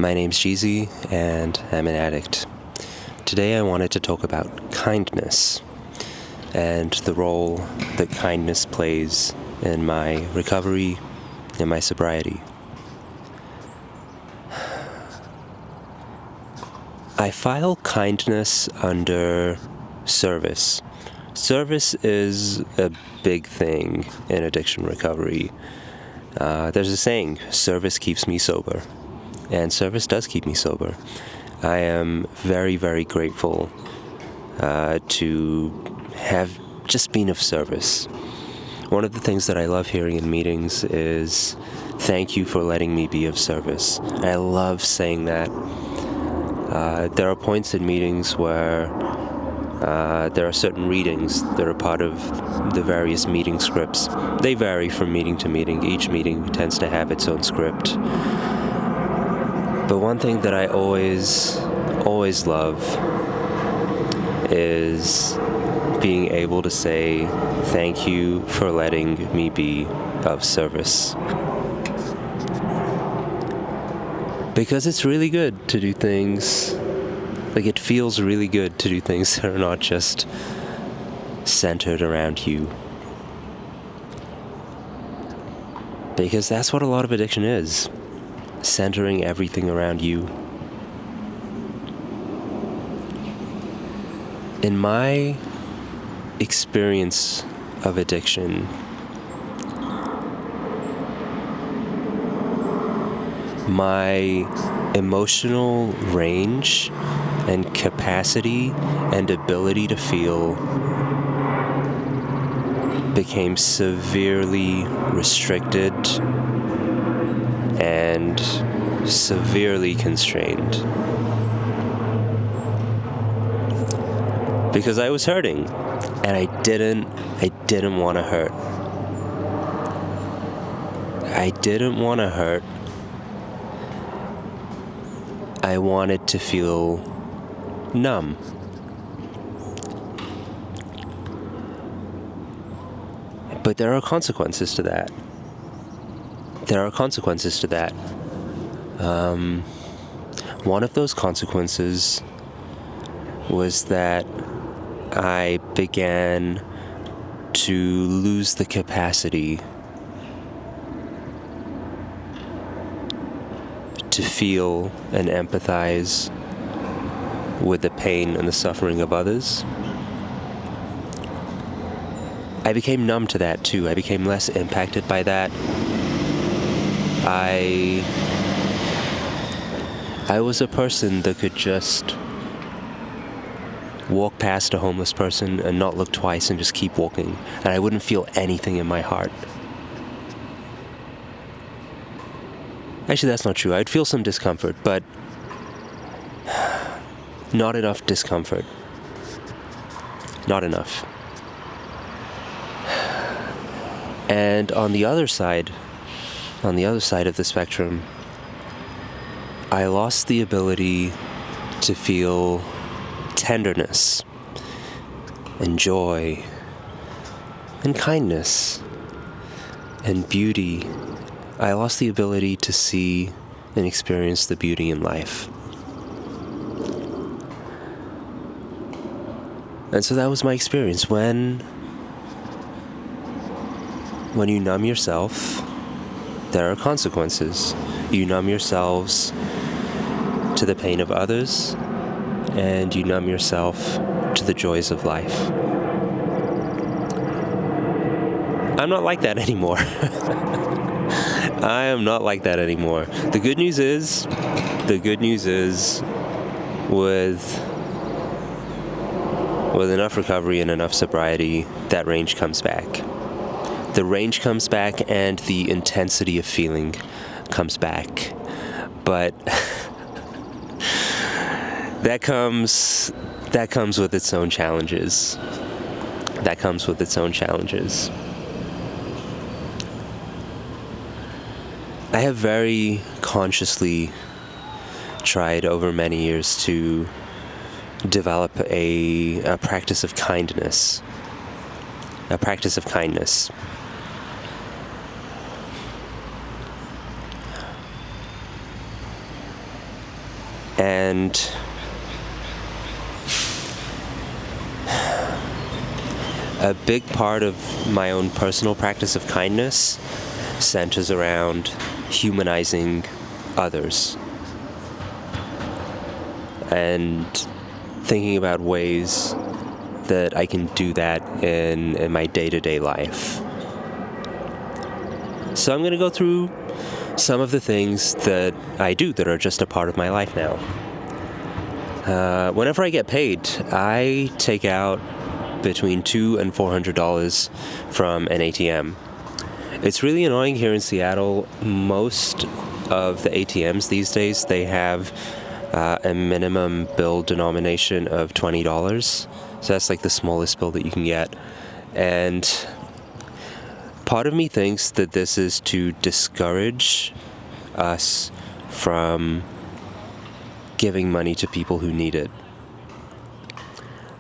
My name's Jeezy, and I'm an addict. Today I wanted to talk about kindness and the role that kindness plays in my recovery and my sobriety. I file kindness under service. Service is a big thing in addiction recovery. There's a saying, service keeps me sober. And service does keep me sober. I am very, very grateful to have just been of service. One of the things that I love hearing in meetings is, thank you for letting me be of service. I love saying that. There are points in meetings where there are certain readings that are part of the various meeting scripts. They vary from meeting to meeting. Each meeting tends to have its own script. But one thing that I always love is being able to say, thank you for letting me be of service. Because it's really good to do things, it feels really good to do things that are not just centered around you. Because that's what a lot of addiction is. Centering everything around you. In my experience of addiction, my emotional range and capacity and ability to feel became severely restricted and severely constrained. Because I was hurting, and I didn't want to hurt. I didn't want to hurt. I wanted to feel numb. But there are consequences to that. One of those consequences was that I began to lose the capacity to feel and empathize with the pain and the suffering of others. I became numb to that too. I became less impacted by that. I was a person that could just walk past a homeless person and not look twice and just keep walking, and I wouldn't feel anything in my heart. Actually, that's not true. I'd feel some discomfort, but not enough discomfort. Not enough. And on the other side of the spectrum, I lost the ability to feel tenderness and joy and kindness and beauty. I lost the ability to see and experience the beauty in life. And so that was my experience. When you numb yourself, there are consequences. You numb yourselves to the pain of others, and you numb yourself to the joys of life. I'm not like that anymore. I am not like that anymore. The good news is, with enough recovery and enough sobriety, that range comes back. The range comes back and the intensity of feeling comes back. But that comes with its own challenges. I have very consciously tried over many years to develop a practice of kindness. And a big part of my own personal practice of kindness centers around humanizing others and thinking about ways that I can do that in my day-to-day life. So I'm going to go through some of the things that I do that are just a part of my life now. Whenever I get paid, I take out between $200 and $400 from an ATM. It's really annoying here in Seattle. Most of the ATMs these days, they have a minimum bill denomination of $20. So that's like the smallest bill that you can get. And part of me thinks that this is to discourage us from giving money to people who need it.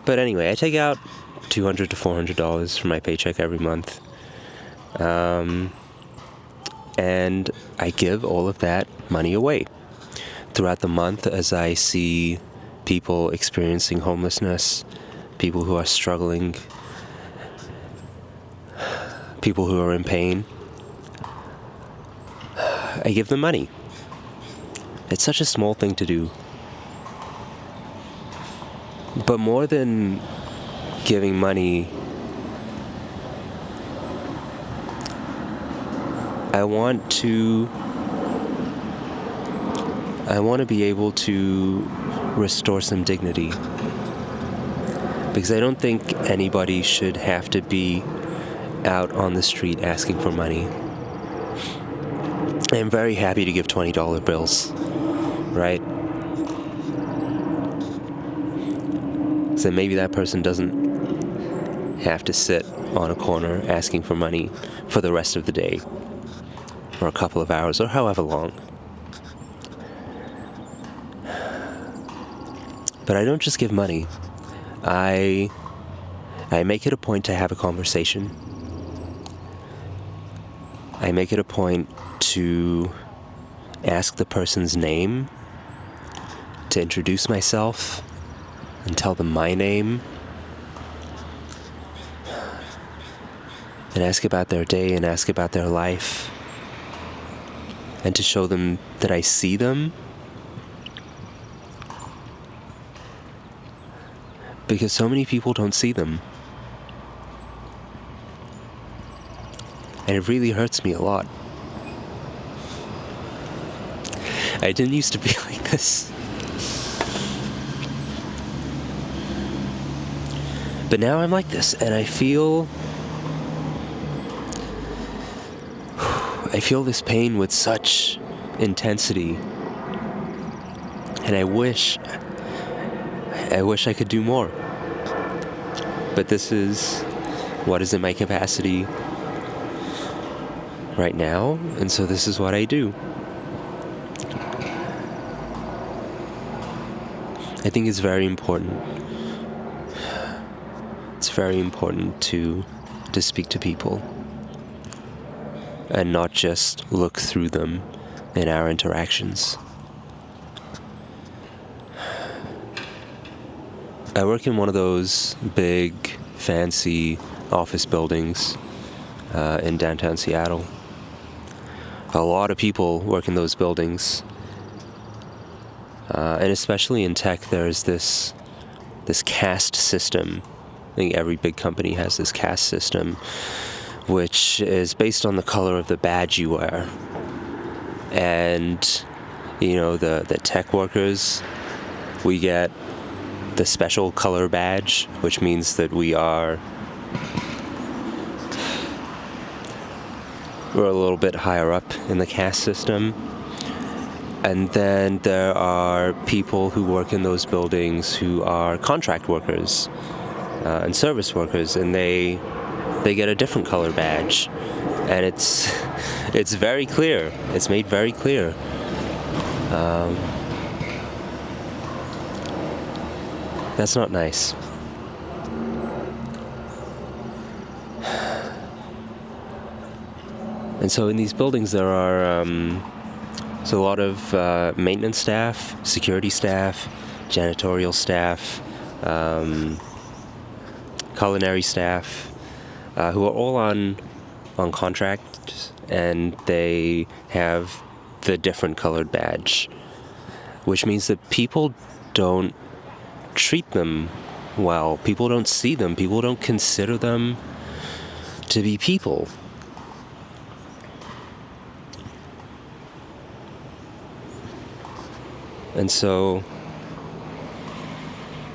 But anyway, I take out $200 to $400 from my paycheck every month. And I give all of that money away throughout the month as I see people experiencing homelessness, people who are struggling, people who are in pain. I give them money. It's such a small thing to do. But more than giving money, I want to be able to restore some dignity. Because I don't think anybody should have to be out on the street asking for money. I'm very happy to give $20 bills, right? So maybe that person doesn't have to sit on a corner asking for money for the rest of the day, or a couple of hours, or however long. But I don't just give money. I make it a point to have a conversation. I make it a point to ask the person's name, to introduce myself, and tell them my name, and ask about their day and ask about their life, and to show them that I see them. Because so many people don't see them. And it really hurts me a lot. I didn't used to be like this. But now I'm like this, and I feel this pain with such intensity. And I wish I could do more. But this is what is in my capacity right now, and so this is what I do. I think it's very important. It's very important to speak to people and not just look through them in our interactions. I work in one of those big, fancy office buildings in downtown Seattle. A lot of people work in those buildings. And especially in tech, there's this caste system. I think every big company has this caste system, which is based on the color of the badge you wear. And, the tech workers, we get the special color badge, which means that we're a little bit higher up in the caste system. And then there are people who work in those buildings who are contract workers and service workers, and they get a different color badge. And it's very clear. It's made very clear. That's not nice. And so in these buildings there are So a lot of maintenance staff, security staff, janitorial staff, culinary staff, who are all on contract, and they have the different colored badge, which means that people don't treat them well. People don't see them. People don't consider them to be people. And so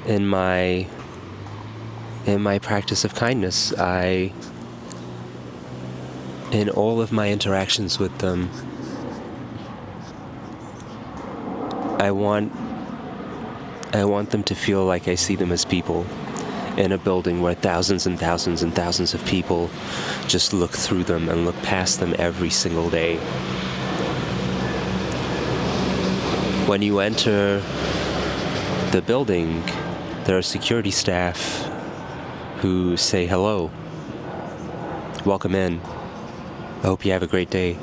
in my practice of kindness, in all of my interactions with them, I want them to feel like I see them as people in a building where thousands and thousands and thousands of people just look through them and look past them every single day. When you enter the building, there are security staff who say hello, welcome in, I hope you have a great day.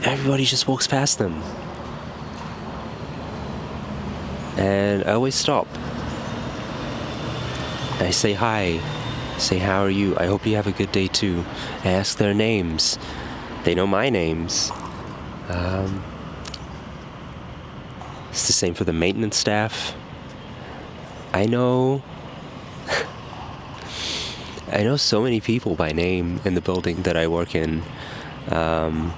Everybody just walks past them. And I always stop. I say hi, say how are you, I hope you have a good day too. I ask their names. They know my names. It's the same for the maintenance staff. I know so many people by name in the building that I work in, that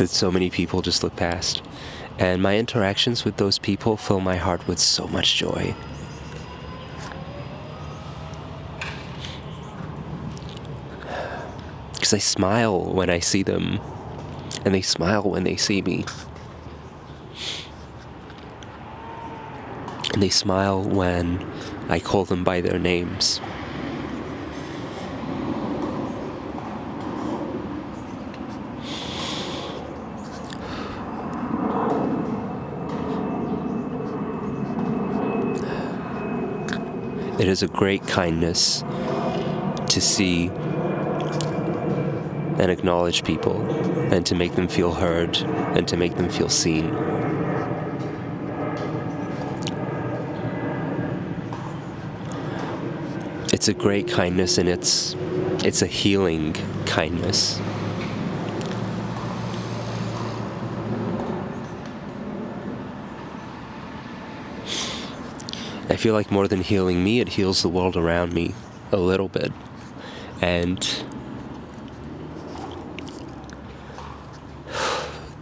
so many people just look past. And my interactions with those people fill my heart with so much joy. Because I smile when I see them, and they smile when they see me. And they smile when I call them by their names. It is a great kindness to see and acknowledge people, and to make them feel heard, and to make them feel seen. It's a great kindness, and it's a healing kindness. I feel like more than healing me, it heals the world around me a little bit. And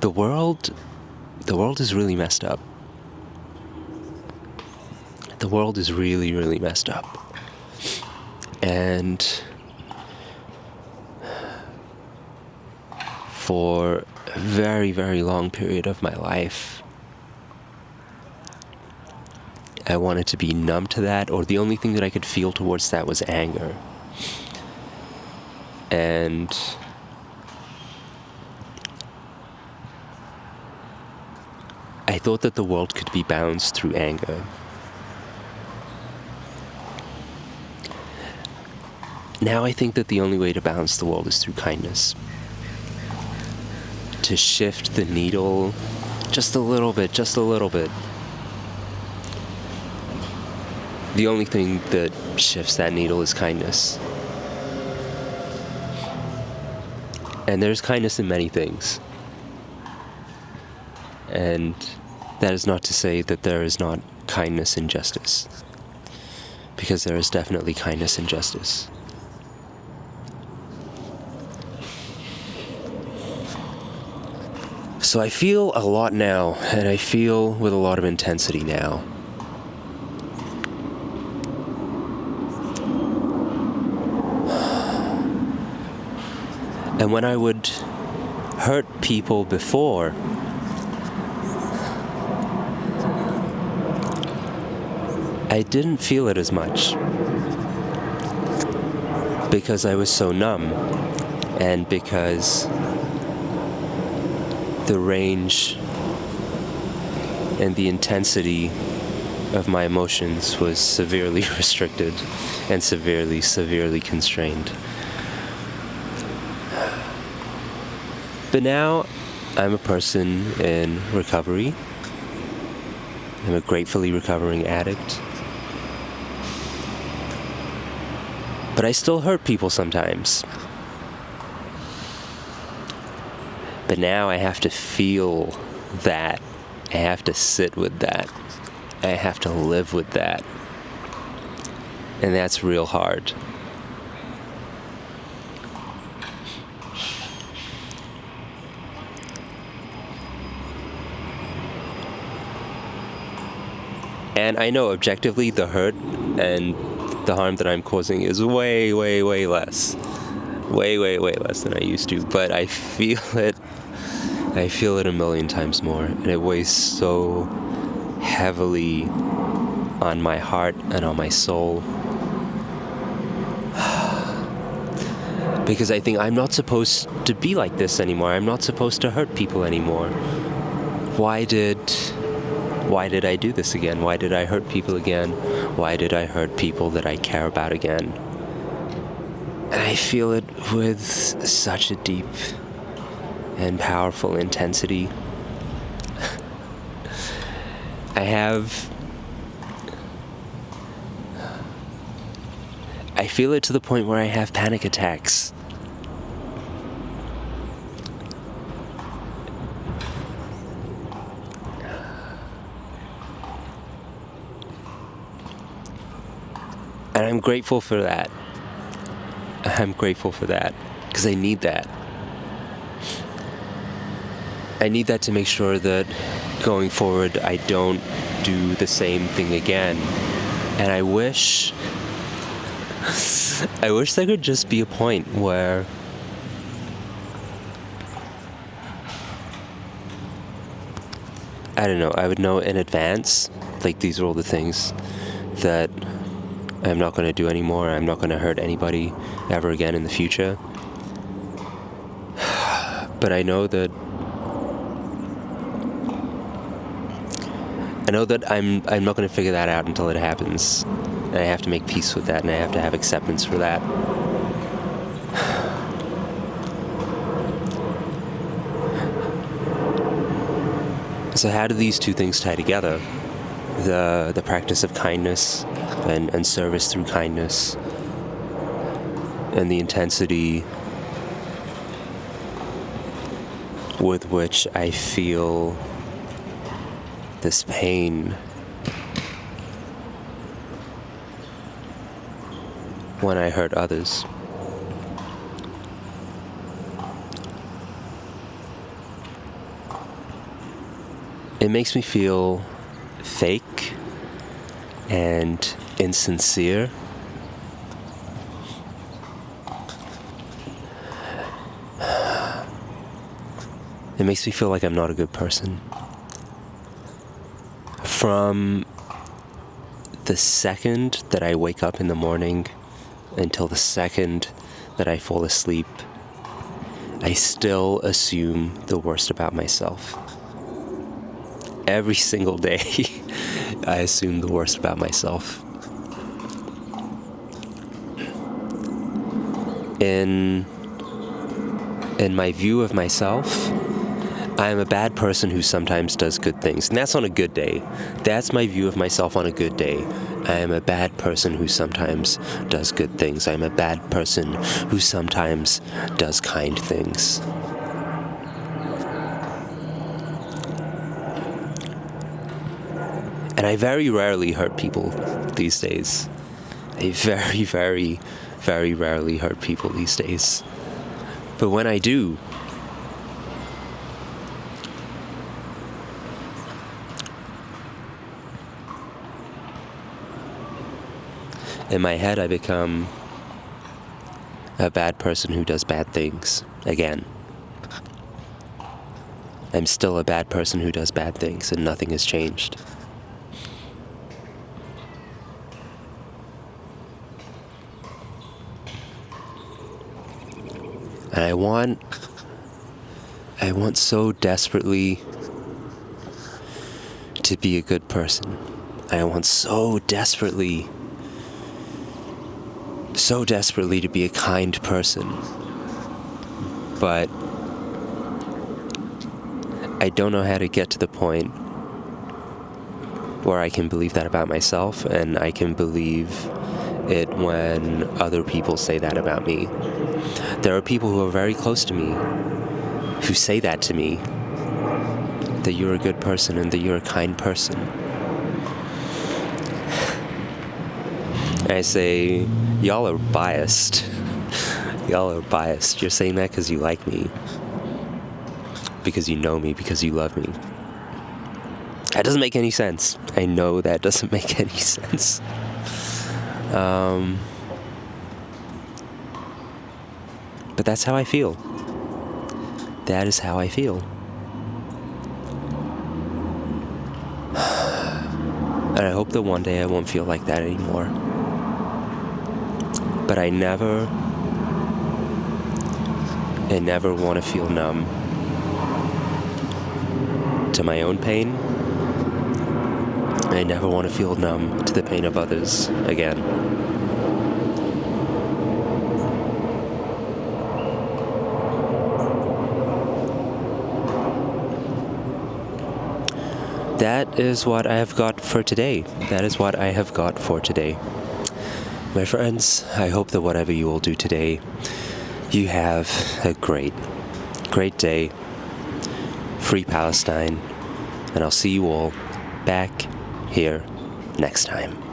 the world is really messed up. The world is really, really messed up. And for a very, very long period of my life, I wanted to be numb to that, or the only thing that I could feel towards that was anger. And I thought that the world could be balanced through anger. Now I think that the only way to balance the world is through kindness. To shift the needle just a little bit. The only thing that shifts that needle is kindness. And there's kindness in many things. And that is not to say that there is not kindness in justice. Because there is definitely kindness in justice. So I feel a lot now, and I feel with a lot of intensity now. And when I would hurt people before, I didn't feel it as much. Because I was so numb, and because the range and the intensity of my emotions was severely restricted and severely constrained. But now I'm a person in recovery. I'm a gratefully recovering addict. But I still hurt people sometimes. But now I have to feel that. I have to sit with that. I have to live with that. And that's real hard. And I know objectively the hurt and the harm that I'm causing is way, way, way less. Way, way, way less than I used to. But I feel it. I feel it a million times more. And it weighs so heavily on my heart and on my soul. Because I think I'm not supposed to be like this anymore. I'm not supposed to hurt people anymore. Why did I do this again? Why did I hurt people again? Why did I hurt people that I care about again? And I feel it with such a deep and powerful intensity. I feel it to the point where I have panic attacks. And I'm grateful for that. I'm grateful for that because I need that. I need that to make sure that going forward I don't do the same thing again. And I wish there could just be a point where I don't know, I would know in advance, like these are all the things that I'm not going to do anymore. I'm not going to hurt anybody ever again in the future. But I know that I'm not going to figure that out until it happens. And I have to make peace with that, and I have to have acceptance for that. So how do these two things tie together? The practice of kindness and service through kindness, and the intensity with which I feel this pain when I hurt others. It makes me feel fake and insincere. It makes me feel like I'm not a good person. From the second that I wake up in the morning until the second that I fall asleep, I still assume the worst about myself. Every single day, I assume the worst about myself. In my view of myself, I am a bad person who sometimes does good things. And that's on a good day. That's my view of myself on a good day. I am a bad person who sometimes does good things. I am a bad person who sometimes does kind things. And I very rarely hurt people these days. I very, very, very rarely hurt people these days. But when I do, in my head, I become a bad person who does bad things again. I'm still a bad person who does bad things, and nothing has changed. And I want so desperately to be a good person. I want so desperately to be a kind person. But I don't know how to get to the point where I can believe that about myself, and I can believe it when other people say that about me. There are people who are very close to me who say that to me, that you're a good person and that you're a kind person. And I say, y'all are biased. Y'all are biased. You're saying that because you like me, because you know me, because you love me. That doesn't make any sense. I know that doesn't make any sense. But that's how I feel. That is how I feel. And I hope that one day I won't feel like that anymore. But I never want to feel numb to my own pain. I never want to feel numb to the pain of others again. That is what I have got for today. That is what I have got for today. My friends, I hope that whatever you will do today, you have a great day. Free Palestine. And I'll see you all back here next time.